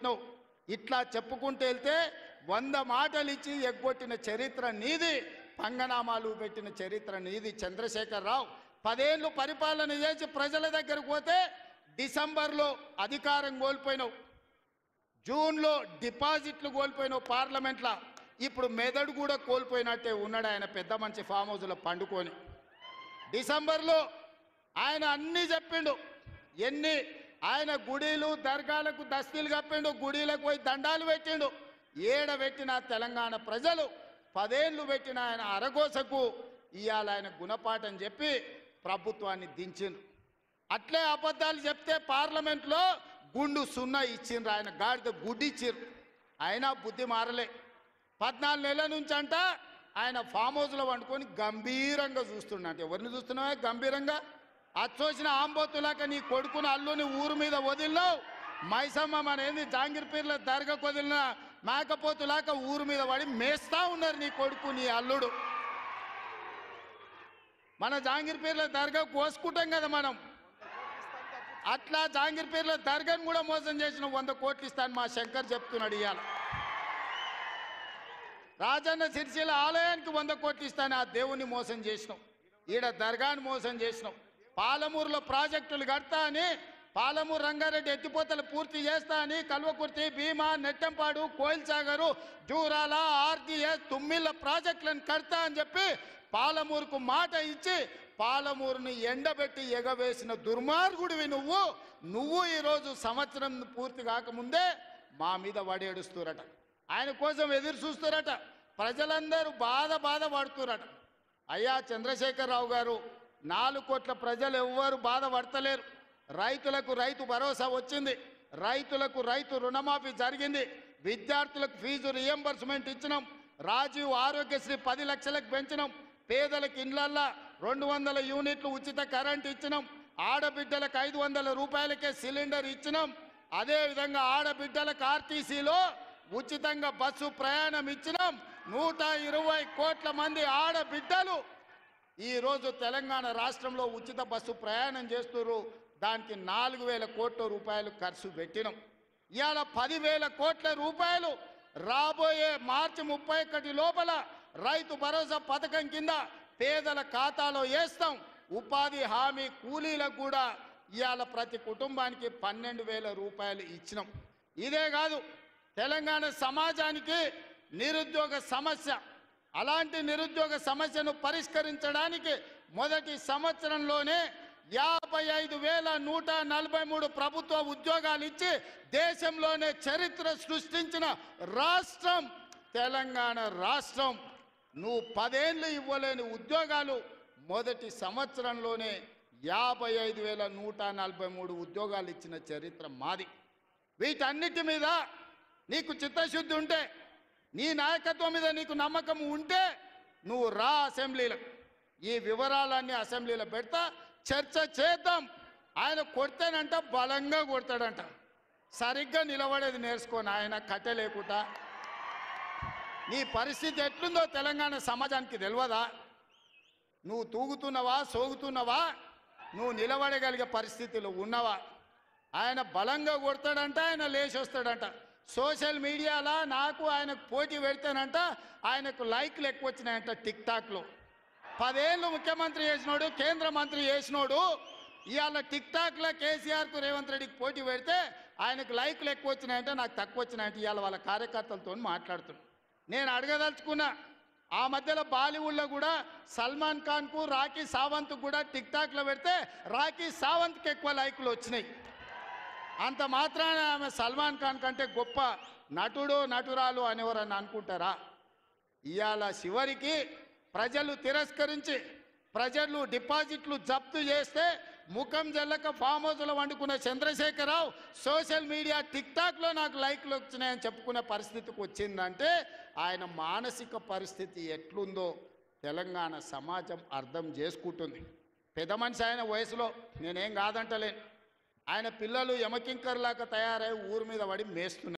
ఎగ్గొట్టినావు. ఇట్లా చెప్పుకుంటూ వెళ్తే 100 మాటలు ఇచ్చి ఎగ్గొట్టిన చరిత్ర నీది, పంగనామాలు పెట్టిన చరిత్ర నీది చంద్రశేఖరరావు. 10 ఏళ్ళు పరిపాలన చేసి ప్రజల దగ్గరకు పోతే డిసెంబర్లో అధికారం కోల్పోయినావు, జూన్లో డిపాజిట్లు కోల్పోయినావు పార్లమెంట్లో. ఇప్పుడు మెదడు కూడా కోల్పోయినట్టే ఉన్నాడు ఆయన పెద్ద మనిషి ఫామ్ హౌస్లో పండుకొని. డిసెంబర్లో ఆయన అన్నీ చెప్పిండు, ఆయన గుడిలు దర్గాలకు దస్తీలు కప్పిండు, గుడిలకు పోయి దండాలు పెట్టిండు. పెట్టిన తెలంగాణ ప్రజలు 10 ఏళ్ళు పెట్టిన ఆయన అరగోసకు ఇవాళ ఆయన గుణపాఠం చెప్పి ప్రభుత్వాన్ని దించిండు. అట్లే అబద్ధాలు చెప్తే పార్లమెంట్లో గుండు సున్నా ఇచ్చిండ్రు, ఆయన గాడిద గుడ్డి ఇచ్చిండ్రు. అయినా బుద్ధి మారలే. 14 నెలల నుంచి అంట ఆయన ఫామ్ హౌస్లో వండుకొని గంభీరంగా చూస్తున్నాడు. ఎవరిని చూస్తున్నావా గంభీరంగా? అచ్చోసిన ఆంబోతులాక నీ కొడుకును అల్లుని ఊరు మీద వదిలినావు. మైసమ్మ మనేంది జాంగీర్పీర్ల దర్గాకు వదిలిన మేకపోతులాక ఊరు మీద పడి మేస్తా ఉన్నారు నీ కొడుకు నీ అల్లుడు. మన జాంగీర్పీర్ల దర్గా కోసుకుంటాం కదా మనం, అట్లా జాంగీర్పీర్ల దర్గాను కూడా మోసం చేసిన 100 కోట్లు ఇస్తాను మా శంకర్ చెప్తున్నాడు. ఇవాళ రాజన్న సిరిసిల్ల ఆలయానికి 100 కోట్లు ఇస్తాను, ఆ దేవుని మోసం చేసినావు. ఈడ దర్గాను మోసం చేసినావు. పాలమూరులో ప్రాజెక్టులు కడతా అని, పాలమూరు రంగారెడ్డి ఎత్తిపోతలు పూర్తి చేస్తా అని కల్వకుర్తి, భీమా, నెట్టంపాడు, కోయిల్సాగరు, జూరాల, ఆర్జీఎస్, తుమ్మిళ్ళ ప్రాజెక్టులను కడతా అని చెప్పి పాలమూరుకు మాట ఇచ్చి పాలమూరుని ఎండబెట్టి ఎగవేసిన దుర్మార్గుడివి నువ్వు ఈరోజు సంవత్సరం పూర్తి కాకముందే మా మీద వడేడుస్తురట. ఆయన కోసం ఎదురు చూస్తురట. ప్రజలందరూ బాధపడుతురట. అయ్యా చంద్రశేఖరరావు గారు, 4 కోట్ల ప్రజలు ఎవ్వరు బాధపడతలేరు. రైతులకు రైతు భరోసా వచ్చింది, రైతులకు రైతు రుణమాఫీ జరిగింది, విద్యార్థులకు ఫీజు రియంబర్స్మెంట్ ఇచ్చినాం, రాజీవ్ ఆరోగ్యశ్రీ 10 లక్షలకు పెంచినాం, పేదలకు ఇండ్లల్లా 200 యూనిట్లు ఉచిత కరెంట్ ఇచ్చినాం, ఆడబిడ్డలకు 500 రూపాయలకే సిలిండర్ ఇచ్చినాం. అదేవిధంగా ఆడబిడ్డలకు ఆర్టీసీలో ఉచితంగా బస్సు ప్రయాణం ఇచ్చినాం. 120 కోట్ల మంది ఆడబిడ్డలు ఈరోజు తెలంగాణ రాష్ట్రంలో ఉచిత బస్సు ప్రయాణం చేస్తున్నారు. దానికి 4,000 కోట్ల రూపాయలు ఖర్చు పెట్టినాం. ఇవాళ 10,000 కోట్ల రూపాయలు రాబోయే మార్చి 31 లోపల రైతు భరోసా పథకం కింద పేదల ఖాతాలో వేస్తాం. ఉపాధి హామీ కూలీలకు కూడా ఇవాళ ప్రతి కుటుంబానికి 12,000 రూపాయలు ఇచ్చినాం. ఇదే కాదు, తెలంగాణ సమాజానికి నిరుద్యోగ సమస్య, అలాంటి నిరుద్యోగ సమస్యను పరిష్కరించడానికి మొదటి సంవత్సరంలోనే 55,143 ప్రభుత్వ ఉద్యోగాలు ఇచ్చి దేశంలోనే చరిత్ర సృష్టించిన రాష్ట్రం తెలంగాణ రాష్ట్రం. నువ్వు 10 ఏళ్ళు ఇవ్వలేని ఉద్యోగాలు మొదటి సంవత్సరంలోనే 55,143 ఉద్యోగాలు ఇచ్చిన చరిత్ర మాది. వీటన్నిటి మీద నీకు చిత్తశుద్ధి ఉంటే, నీ నాయకత్వం మీద నీకు నమ్మకం ఉంటే నువ్వు రా అసెంబ్లీలో. ఈ వివరాలన్నీ అసెంబ్లీలో పెడతా, చర్చ చేద్దాం. ఆయన కొడితేనంట బలంగా కొడతాడంట, సరిగ్గా నిలబడేది నేర్చుకోని ఆయన కట్టె లేకుండా. నీ పరిస్థితి ఎట్లుందో తెలంగాణ సమాజానికి తెలియదా? నువ్వు తూగుతున్నావా, సోగుతున్నావా, నువ్వు నిలబడగలిగే పరిస్థితిలో ఉన్నావా? ఆయన బలంగా కొడతాడంట, ఆయన లేచి వస్తాడంట. సోషల్ మీడియాలో నాకు ఆయనకు పోటీ పెడితేనంట ఆయనకు లైక్లు ఎక్కువ వచ్చినాయంట టిక్టాక్లో. 10 ఏళ్ళు ముఖ్యమంత్రి చేసినోడు, కేంద్ర మంత్రి చేసినోడు ఇవాళ టిక్టాక్లో కేసీఆర్కు రేవంత్ రెడ్డికి పోటీ పెడితే ఆయనకు లైక్లు ఎక్కువ వచ్చినాయంటే నాకు తక్కువ వచ్చినాయంటే ఇవాళ వాళ్ళ కార్యకర్తలతో మాట్లాడుతున్నాను. నేను అడగదలుచుకున్నా, ఆ మధ్యలో బాలీవుడ్లో కూడా సల్మాన్ ఖాన్కు, రాఖీ సావంత్కు కూడా టిక్టాక్లో పెడితే రాఖీ సావంత్కి ఎక్కువ లైక్లు వచ్చినాయి. అంత మాత్రాన ఆమె సల్మాన్ ఖాన్ కంటే గొప్ప నటుడు నటురాలు అనేవారని అనుకుంటారా? ఇవాళ చివరికి ప్రజలు తిరస్కరించి ప్రజలు డిపాజిట్లు జప్తు చేస్తే ముఖం జల్లక ఫామ్ హౌస్లో వండుకున్న చంద్రశేఖరరావు సోషల్ మీడియా టిక్టాక్లో నాకు లైక్లు వచ్చినాయని చెప్పుకునే పరిస్థితికి వచ్చిందంటే ఆయన మానసిక పరిస్థితి ఎట్లుందో తెలంగాణ సమాజం అర్థం చేసుకుంటుంది. పెద్ద మనిషి ఆయన వయసులో, నేనేం కాదంటలేను. ఆయన పిల్లలు యమకింకర్లాగా తయారై ఊరి మీద పడి మేస్తున్నారు.